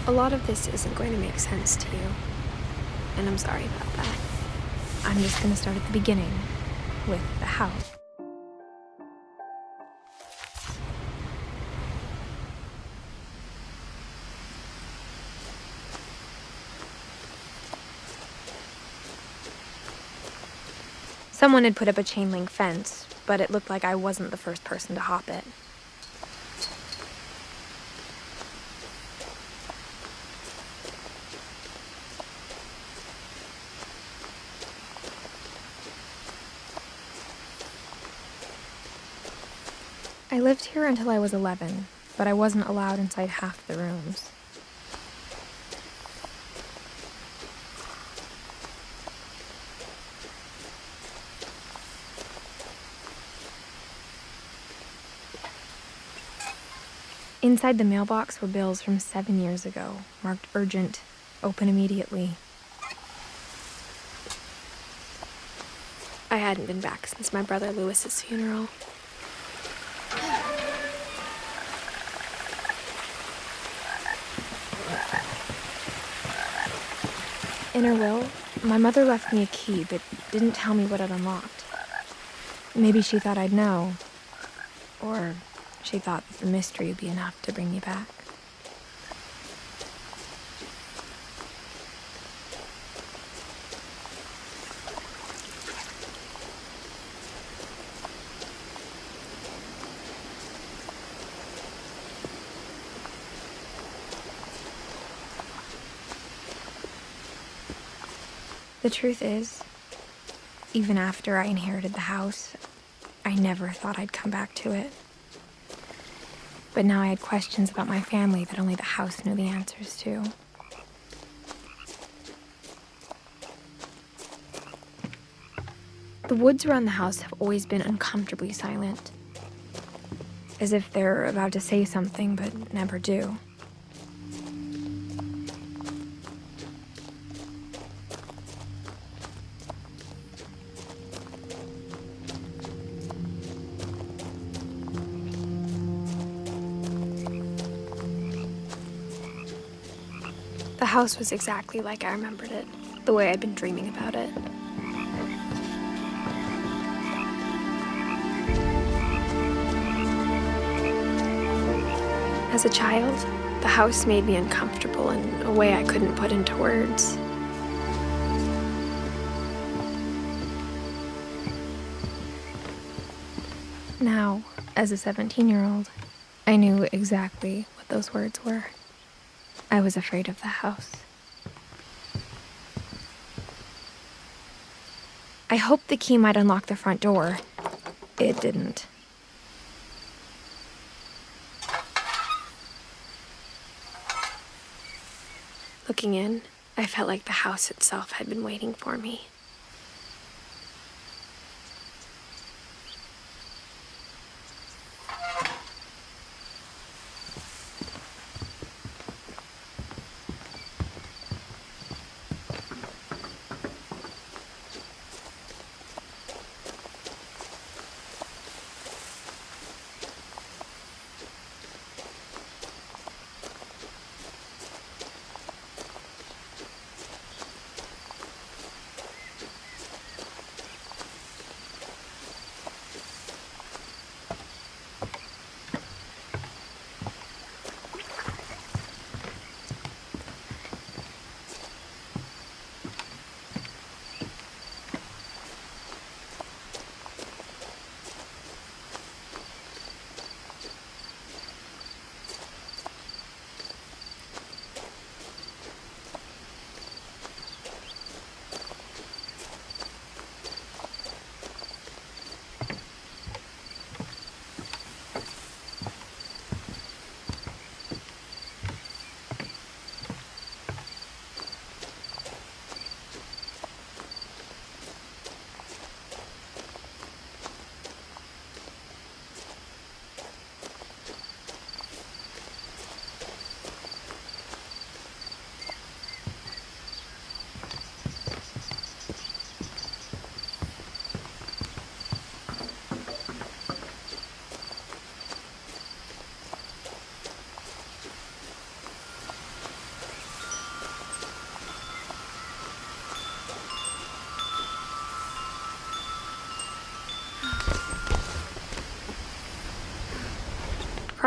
A lot of this isn't going to make sense to you, and I'm sorry about that. I'm just going to start at the beginning, with the house. Someone had put up a chain link fence, but it looked like I wasn't the first person to hop it. I lived here until I was 11, but I wasn't allowed inside half the rooms. Inside the mailbox were bills from 7 years ago, marked urgent, open immediately. I hadn't been back since my brother Lewis's funeral. In her will, my mother left me a key, but didn't tell me what it unlocked. Maybe she thought I'd know, or she thought that the mystery would be enough to bring me back. The truth is, even after I inherited the house, I never thought I'd come back to it. But now I had questions about my family that only the house knew the answers to. The woods around the house have always been uncomfortably silent, as if they're about to say something but never do. The house was exactly like I remembered it, the way I'd been dreaming about it. As a child, the house made me uncomfortable in a way I couldn't put into words. Now, as a 17-year-old, I knew exactly what those words were. I was afraid of the house. I hoped the key might unlock the front door. It didn't. Looking in, I felt like the house itself had been waiting for me.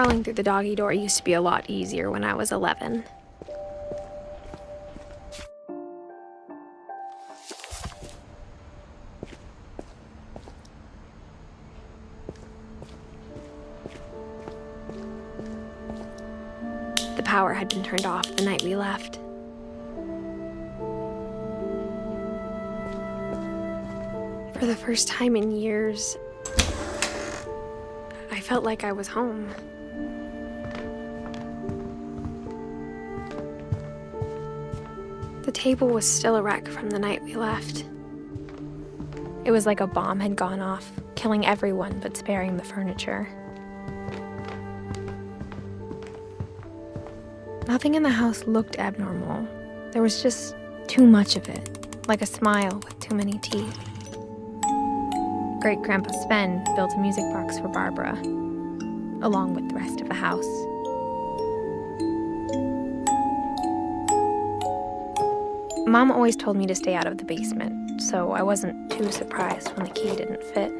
Crawling through the doggy door used to be a lot easier when I was 11. The power had been turned off the night we left. For the first time in years, I felt like I was home. The table was still a wreck from the night we left. It was like a bomb had gone off, killing everyone but sparing the furniture. Nothing in the house looked abnormal. There was just too much of it, like a smile with too many teeth. Great-Grandpa Sven built a music box for Barbara, along with the rest of the house. Mom always told me to stay out of the basement, so I wasn't too surprised when the key didn't fit.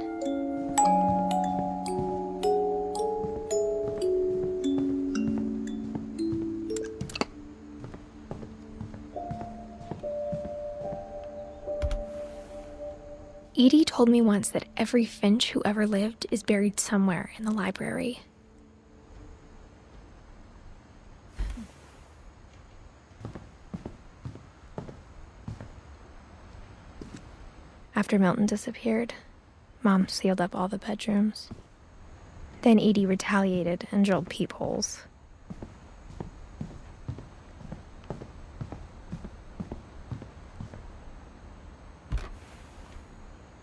Edie told me once that every Finch who ever lived is buried somewhere in the library. After Milton disappeared, Mom sealed up all the bedrooms. Then Edie retaliated and drilled peepholes.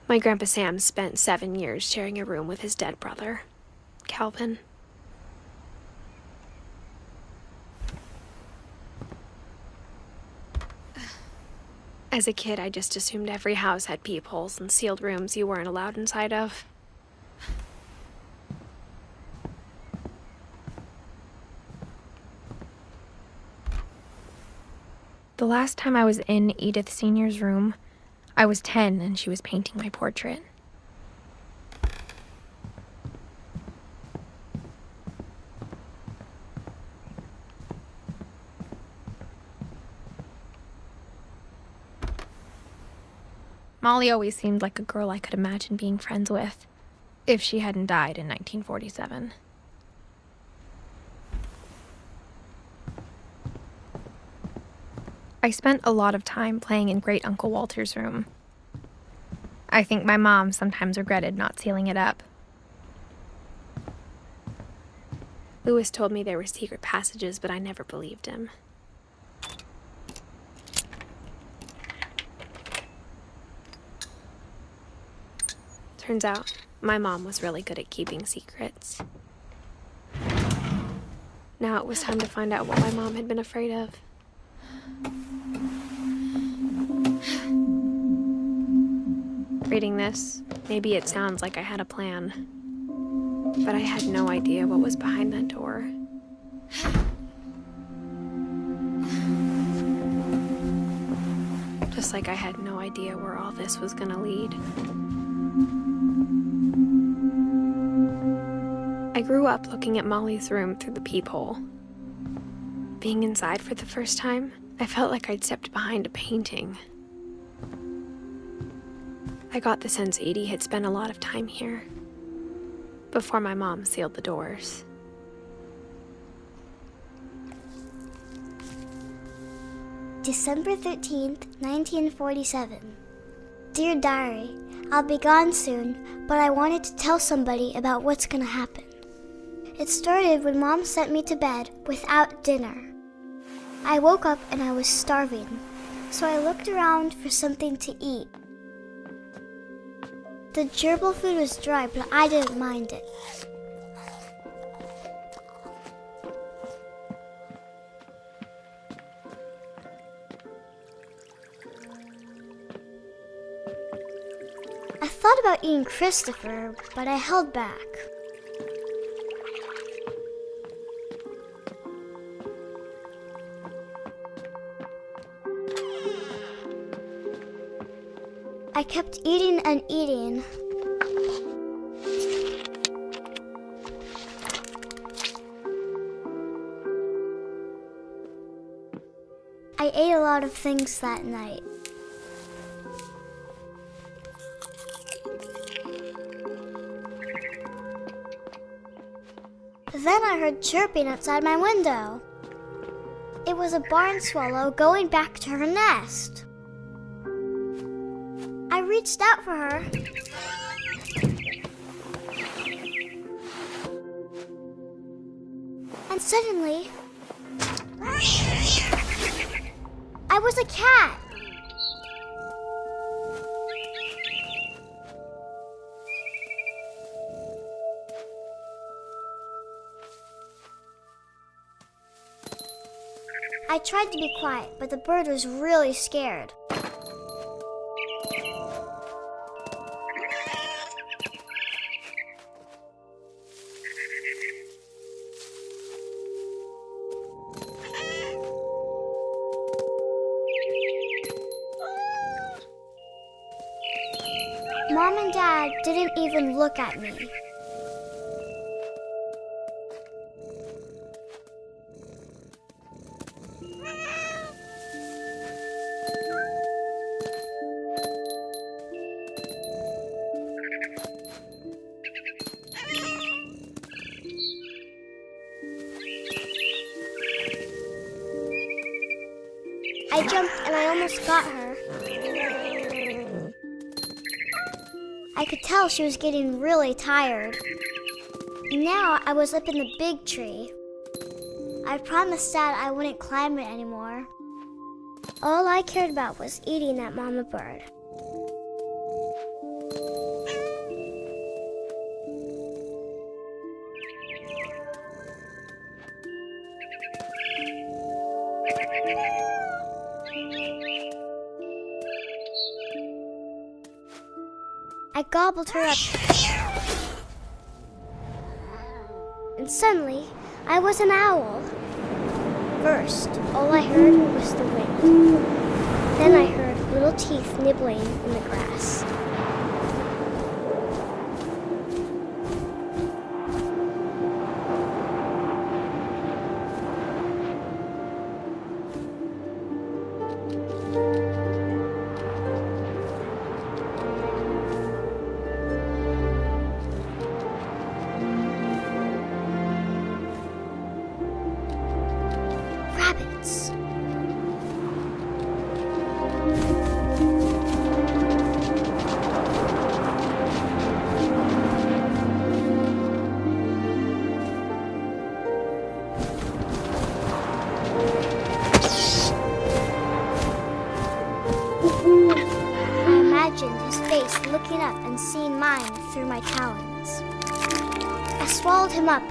My Grandpa Sam spent 7 years sharing a room with his dead brother, Calvin. As a kid, I just assumed every house had peepholes and sealed rooms you weren't allowed inside of. The last time I was in Edith Sr.'s room, I was 10 and she was painting my portrait. Molly always seemed like a girl I could imagine being friends with, if she hadn't died in 1947. I spent a lot of time playing in Great Uncle Walter's room. I think my mom sometimes regretted not sealing it up. Louis told me there were secret passages, but I never believed him. Turns out, my mom was really good at keeping secrets. Now it was time to find out what my mom had been afraid of. Reading this, maybe it sounds like I had a plan, but I had no idea what was behind that door. Just like I had no idea where all this was gonna lead. I grew up looking at Molly's room through the peephole. Being inside for the first time, I felt like I'd stepped behind a painting. I got the sense Edie had spent a lot of time here, before my mom sealed the doors. December 13th, 1947. Dear Diary, I'll be gone soon, but I wanted to tell somebody about what's gonna happen. It started when Mom sent me to bed without dinner. I woke up and I was starving, so I looked around for something to eat. The gerbil food was dry, but I didn't mind it. I thought about eating Christopher, but I held back. I kept eating and eating. lot of things that night. Then I heard chirping outside my window. It was a barn swallow going back to her nest. I reached out for her. And suddenly, I was a cat. I tried to be quiet, but the bird was really scared. Mom and Dad didn't even look at me. I jumped and I almost got her. I could tell she was getting really tired. Now I was up in the big tree. I promised Dad I wouldn't climb it anymore. All I cared about was eating that mama bird. I gobbled her up. And suddenly, I was an owl. First, all I heard was the wind. Then I heard little teeth nibbling in the grass. Rabbits. I imagined his face looking up and seeing mine through my talons. I swallowed him up,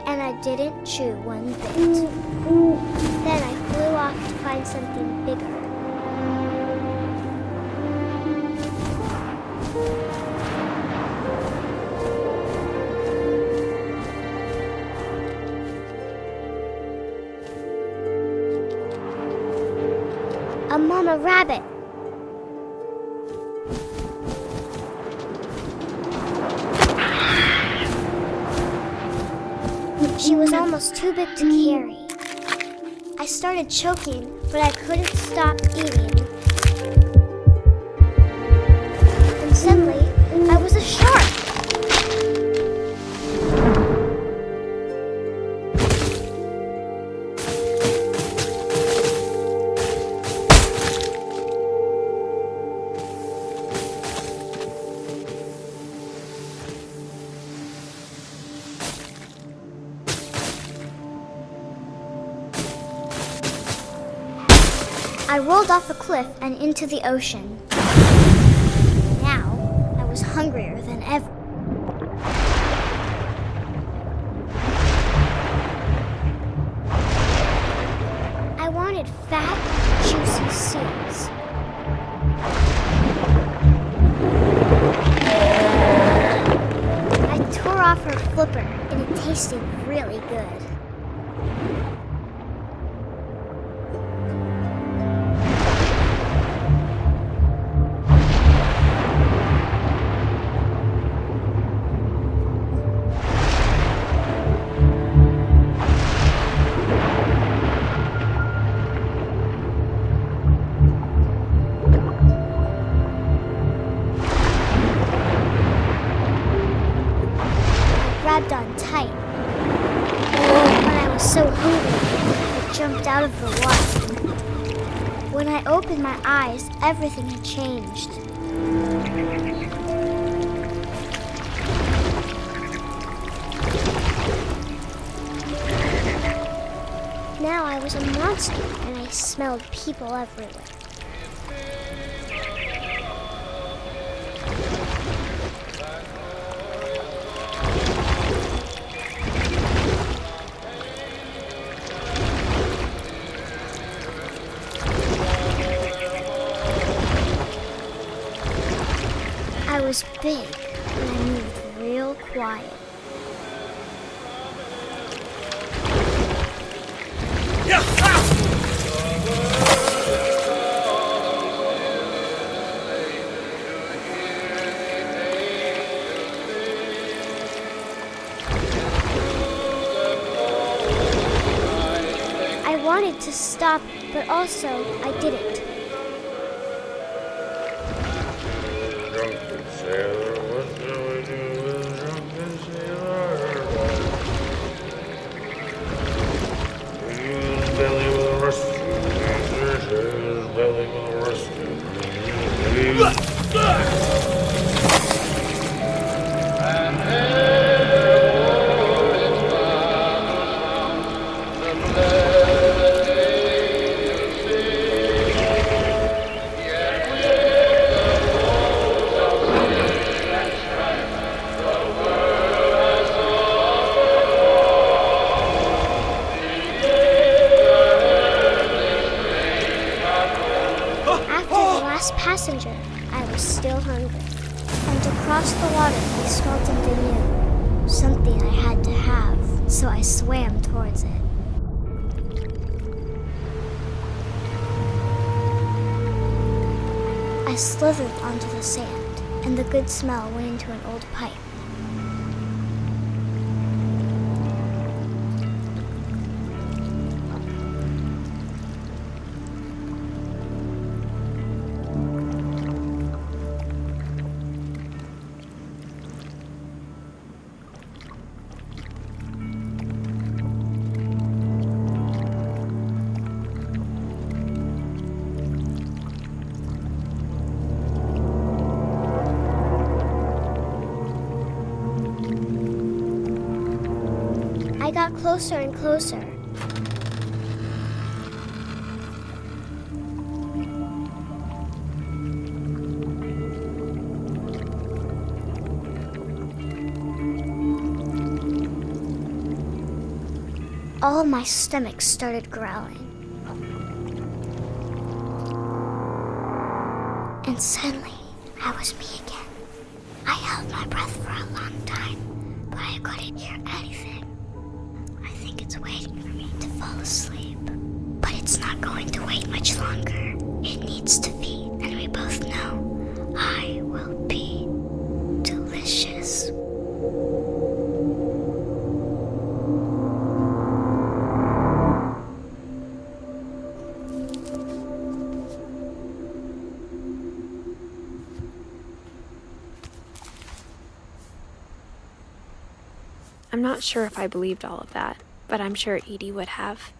and I didn't chew one bit. Then I flew off to find something bigger. A mama rabbit. She was almost too big to carry. I started choking, but I couldn't stop eating. And suddenly, I was a shark. I rolled off a cliff and into the ocean. Now, I was hungrier than ever. I wanted fat, juicy seals. I tore off her flipper, and it tasted really good. of the water. When I opened my eyes, everything had changed. Now I was a monster, and I smelled people everywhere. I was big, and I moved real quiet. I wanted to stop, but also I didn't. Drunken sailor, what shall we do with a drunken sailor? His belly with a rusty razor, his belly with a rusty razor. Passenger, I was still hungry. And across the water, I smelled something new. Something I had to have, so I swam towards it. I slithered onto the sand, and the good smell went into an old pipe. I got closer and closer. All of my stomach started growling. And suddenly, I was me again. I held my breath for a long time, but I couldn't hear anything. I think it's waiting for me to fall asleep. But it's not going to wait much longer. It needs to feed, and we both know I will be delicious. I'm not sure if I believed all of that, but I'm sure Edie would have.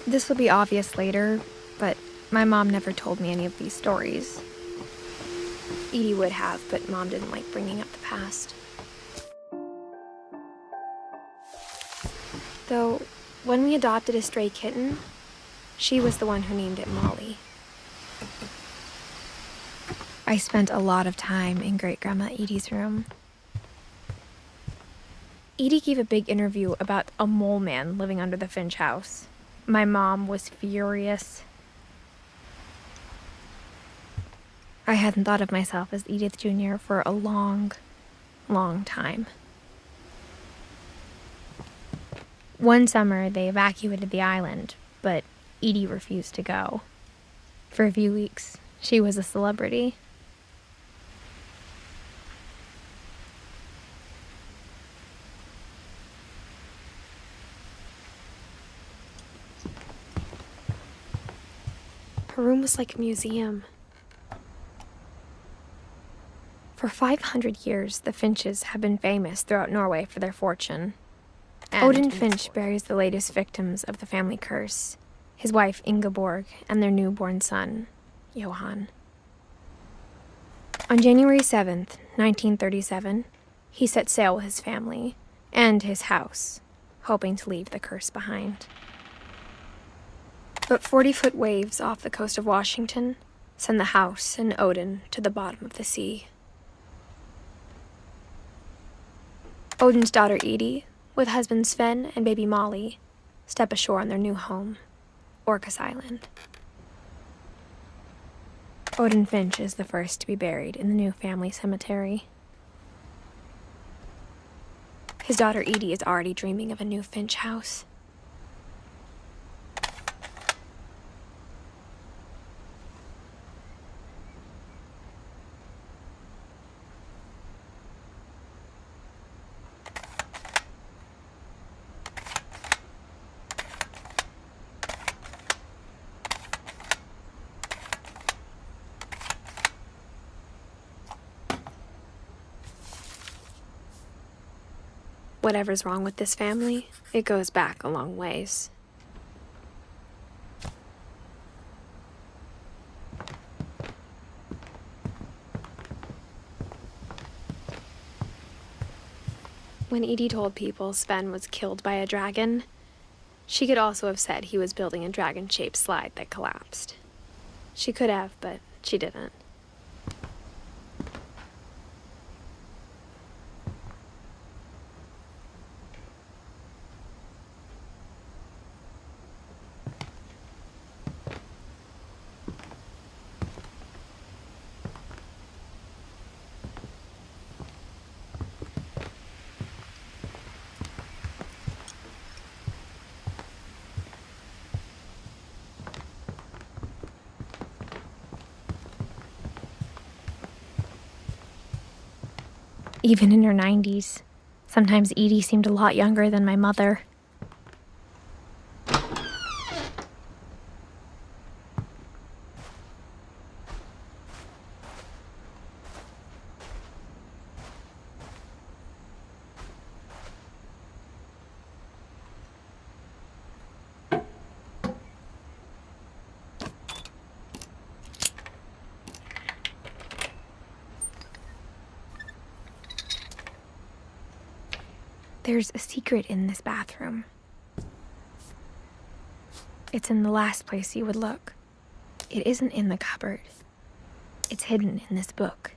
This will be obvious later, but my mom never told me any of these stories. Edie would have, but Mom didn't like bringing up the past. Though, when we adopted a stray kitten, she was the one who named it Molly. I spent a lot of time in Great-Grandma Edie's room. Edie gave a big interview about a mole man living under the Finch house. My mom was furious. I hadn't thought of myself as Edith Jr. for a long, long time. One summer, they evacuated the island, but Edie refused to go. For a few weeks, she was a celebrity. Her room was like a museum. For 500 years, the Finches have been famous throughout Norway for their fortune. Odin Finch buries the latest victims of the family curse, his wife Ingeborg and their newborn son, Johan. On January 7th, 1937, he set sail with his family and his house, hoping to leave the curse behind. But 40-foot waves off the coast of Washington send the house and Odin to the bottom of the sea. Odin's daughter Edie, with husband Sven and baby Molly, step ashore on their new home, Orcas Island. Odin Finch is the first to be buried in the new family cemetery. His daughter Edie is already dreaming of a new Finch house. Whatever's wrong with this family, it goes back a long ways. When Edie told people Sven was killed by a dragon, she could also have said he was building a dragon-shaped slide that collapsed. She could have, but she didn't. Even in her 90s, sometimes Edie seemed a lot younger than my mother. There's a secret in this bathroom. It's in the last place you would look. It isn't in the cupboard. It's hidden in this book.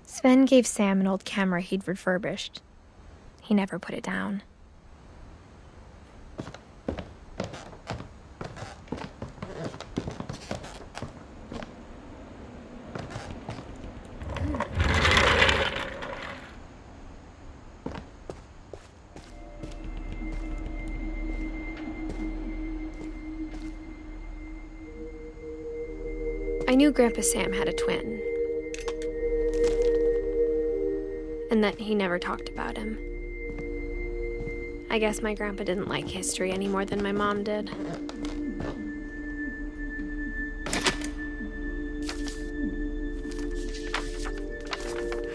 Sven gave Sam an old camera he'd refurbished. He never put it down. I knew Grandpa Sam had a twin, and that he never talked about him. I guess my grandpa didn't like history any more than my mom did.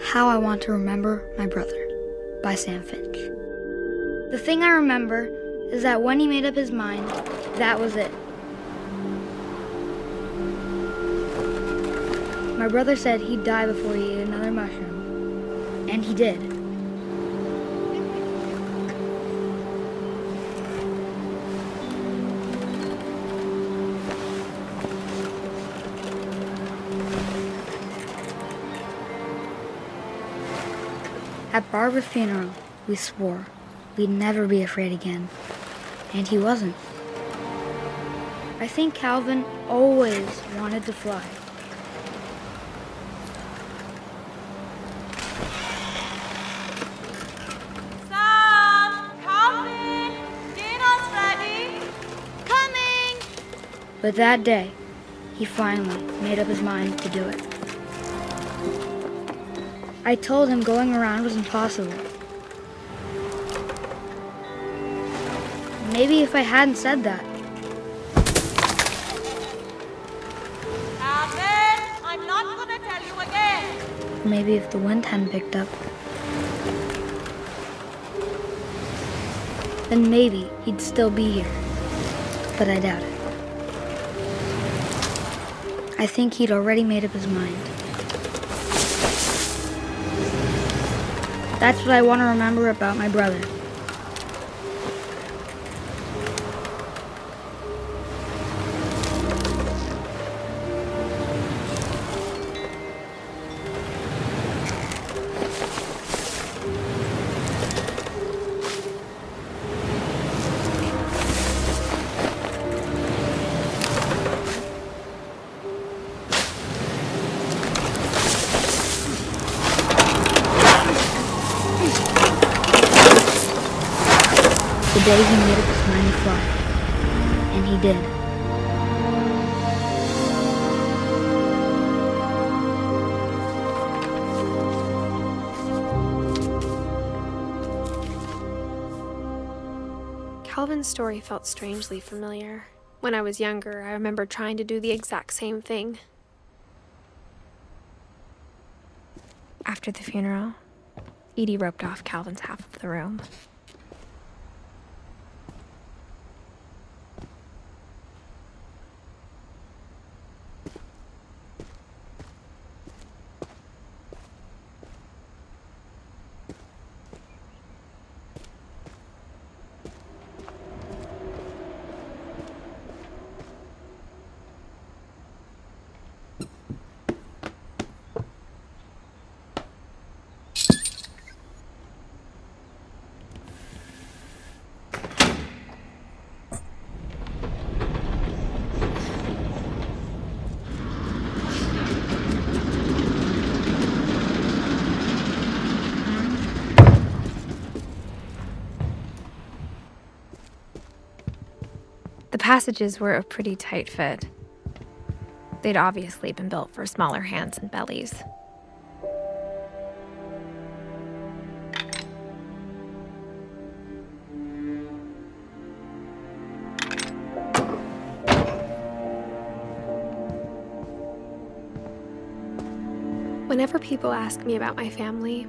How I Want to Remember My Brother by Sam Finch. The thing I remember is that when he made up his mind, that was it. My brother said he'd die before he ate another mushroom, and he did. At Barbara's funeral, we swore we'd never be afraid again, and he wasn't. I think Calvin always wanted to fly. But that day, he finally made up his mind to do it. I told him going around was impossible. Maybe if I hadn't said that. Calvin, I'm not gonna tell you again. Maybe if the wind hadn't picked up. Then maybe he'd still be here. But I doubt it. I think he'd already made up his mind. That's what I want to remember about my brother. The day he made up his mind to fly. And he did. Calvin's story felt strangely familiar. When I was younger, I remember trying to do the exact same thing. After the funeral, Edie roped off Calvin's half of the room. The passages were a pretty tight fit. They'd obviously been built for smaller hands and bellies. Whenever people ask me about my family,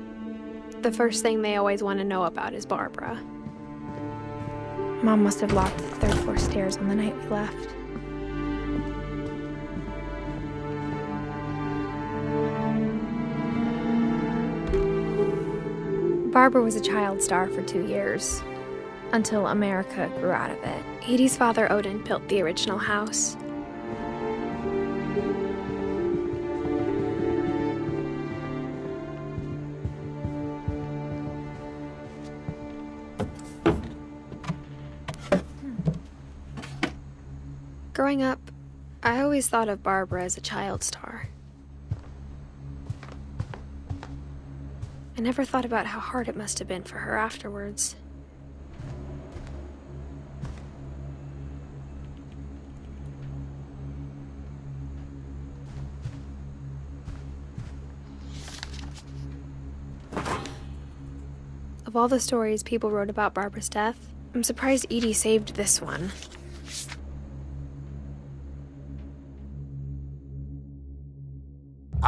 the first thing they always want to know about is Barbara. Mom must have locked the third floor stairs on the night we left. Barbara was a child star for 2 years, until America grew out of it. Edie's father, Odin, built the original house. Growing up, I always thought of Barbara as a child star. I never thought about how hard it must have been for her afterwards. Of all the stories people wrote about Barbara's death, I'm surprised Edie saved this one.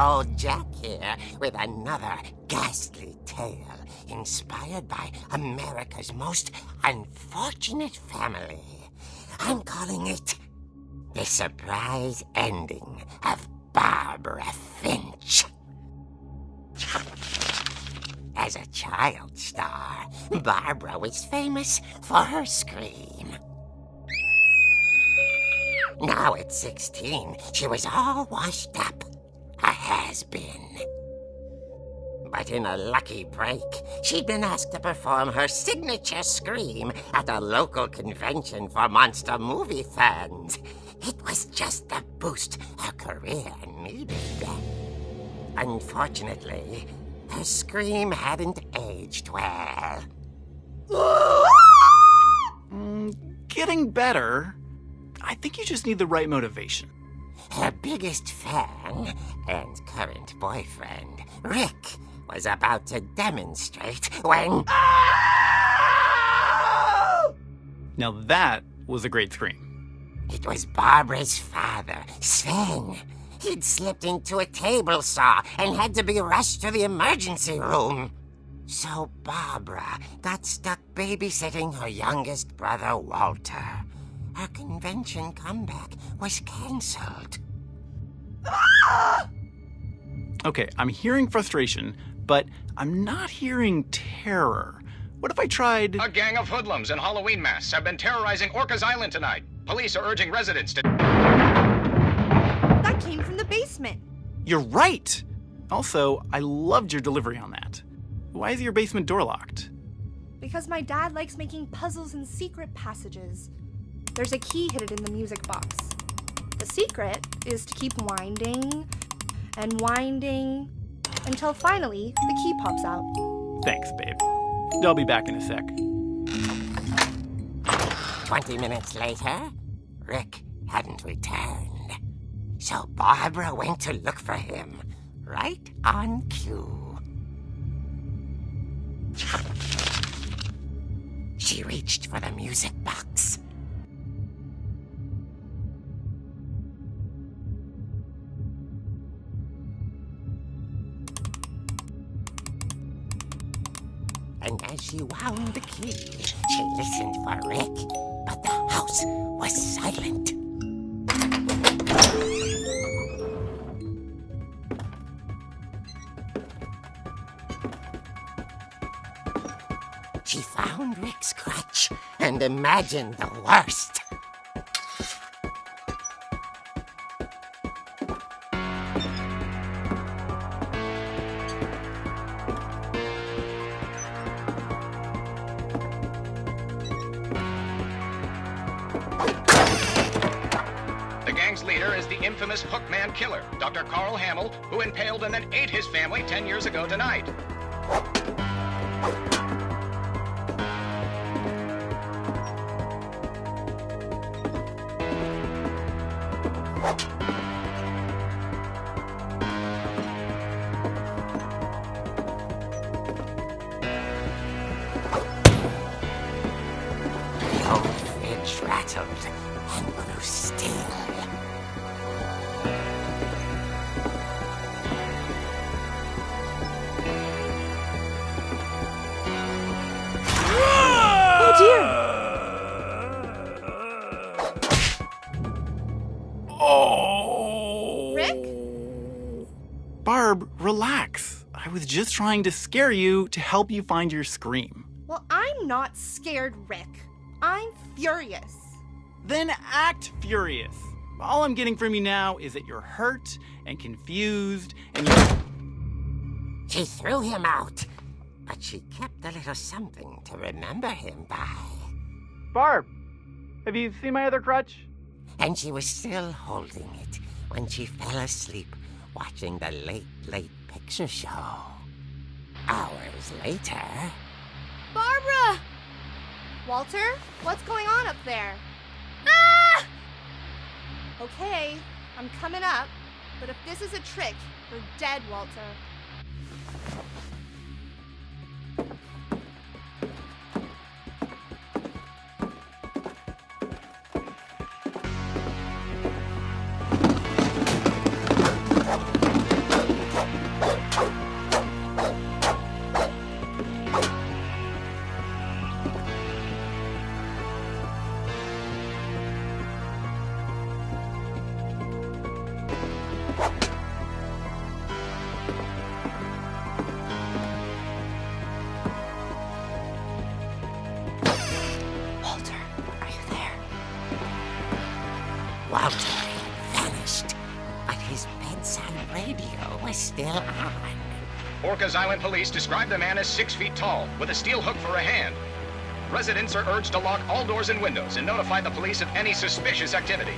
Old Jack here with another ghastly tale inspired by America's most unfortunate family. I'm calling it The Surprise Ending of Barbara Finch. As a child star, Barbara was famous for her scream. Now at 16, she was all washed up. A has-been. But in a lucky break, she'd been asked to perform her signature scream at a local convention for monster movie fans. It was just the boost her career needed. Unfortunately, her scream hadn't aged well. Getting better. I think you just need the right motivation. Her biggest fan and current boyfriend, Rick, was about to demonstrate when... Now that was a great scream. It was Barbara's father, Sven. He'd slipped into a table saw and had to be rushed to the emergency room. So Barbara got stuck babysitting her youngest brother, Walter. Her convention comeback was canceled. Okay, I'm hearing frustration, but I'm not hearing terror. What if I tried... A gang of hoodlums in Halloween masks have been terrorizing Orcas Island tonight. Police are urging residents to... That came from the basement. You're right! Also, I loved your delivery on that. Why is your basement door locked? Because my dad likes making puzzles and secret passages. There's a key hidden in the music box. The secret is to keep winding and winding until finally the key pops out. Thanks, babe. I'll be back in a sec. 20 minutes later, Rick hadn't returned. So Barbara went to look for him, right on cue. She reached for the music box. And as she wound the key, she listened for Rick, but the house was silent. She found Rick's crutch and imagined the worst. The gang's leader is the infamous Hookman killer, Dr. Carl Hamill, who impaled and then ate his family 10 years ago tonight. The old fridge rattled and grew still. Oh dear! Oh! Rick? Barb, relax. I was just trying to scare you to help you find your scream. Well, I'm not scared, Rick. I'm furious. Then act furious. All I'm getting from you now is that you're hurt and confused and you're... She threw him out, but she kept a little something to remember him by. Barb, have you seen my other crutch? And she was still holding it when she fell asleep watching the late picture show. Hours later... Barbara! Walter, what's going on up there? Ah! Okay, I'm coming up, but if this is a trick, you're dead, Walter. Walter had vanished, but his bedside radio was still on. Orcas Island police describe the man as 6 feet tall, with a steel hook for a hand. Residents are urged to lock all doors and windows and notify the police of any suspicious activity.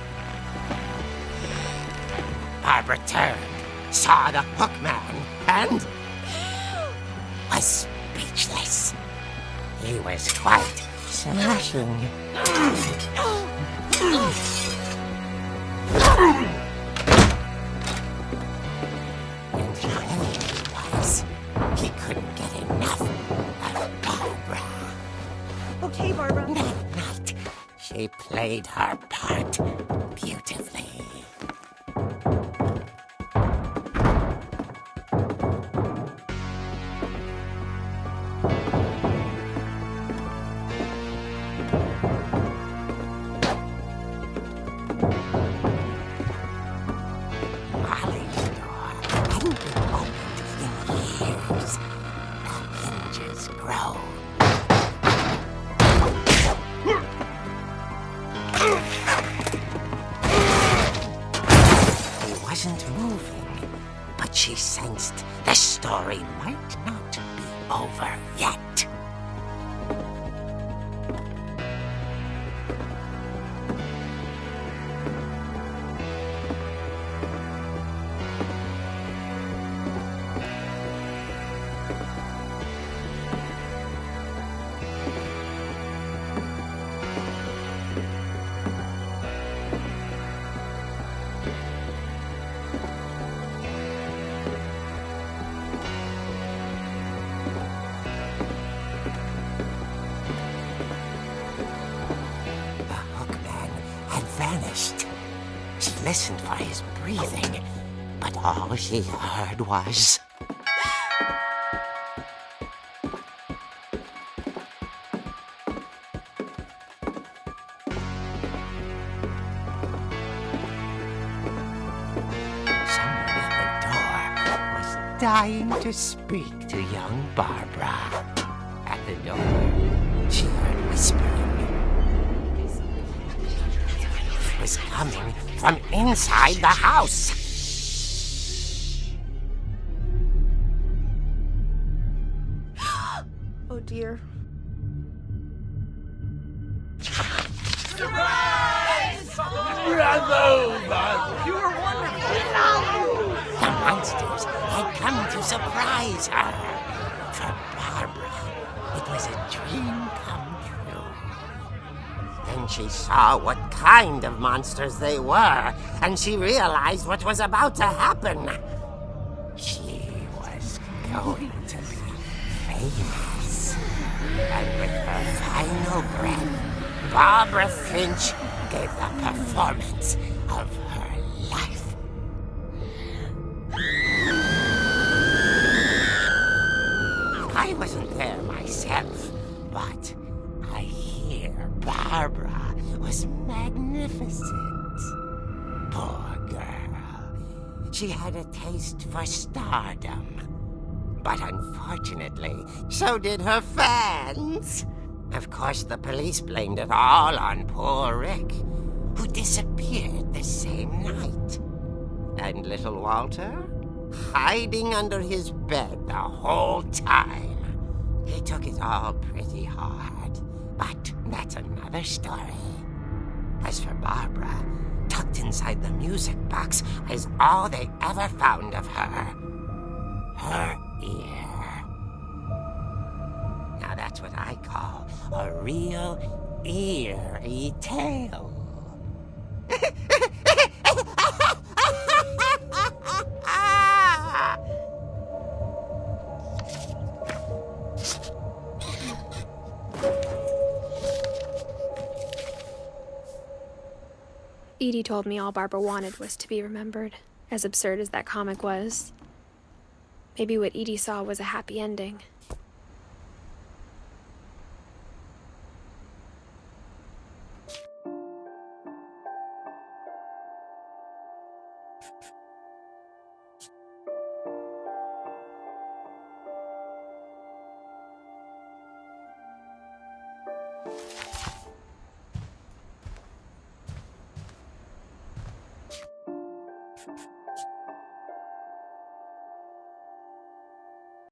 Barbara turned, saw the Hookman, and was speechless. He was quite smashing. played her part beautifully. Molly's door hadn't been opened in years. The hinges groaned. He wasn't moving, but she sensed the story might not be over yet. Vanished. She listened for his breathing, but all she heard was... Someone at the door was dying to speak to young Barbara. At the door, she heard whispering. Was coming from inside the house. Oh dear. Surprise! Bravo, Barbara! You were wonderful! The monsters had come to surprise her. For Barbara, it was a dream come true. Then she saw what kind of monsters they were, and she realized what was about to happen. She was going to be famous. And with her final breath, Barbara Finch gave the performance of her life. I wasn't there myself, but I hear Barbara was magnificent. Poor girl. She had a taste for stardom. But unfortunately, so did her fans. Of course, the police blamed it all on poor Rick, who disappeared the same night. And little Walter, hiding under his bed the whole time. He took it all pretty hard, but that's another story. As for Barbara, tucked inside the music box is all they ever found of her. Her ear. Now that's what I call a real eerie tale. Edie told me all Barbara wanted was to be remembered, as absurd as that comic was. Maybe what Edie saw was a happy ending.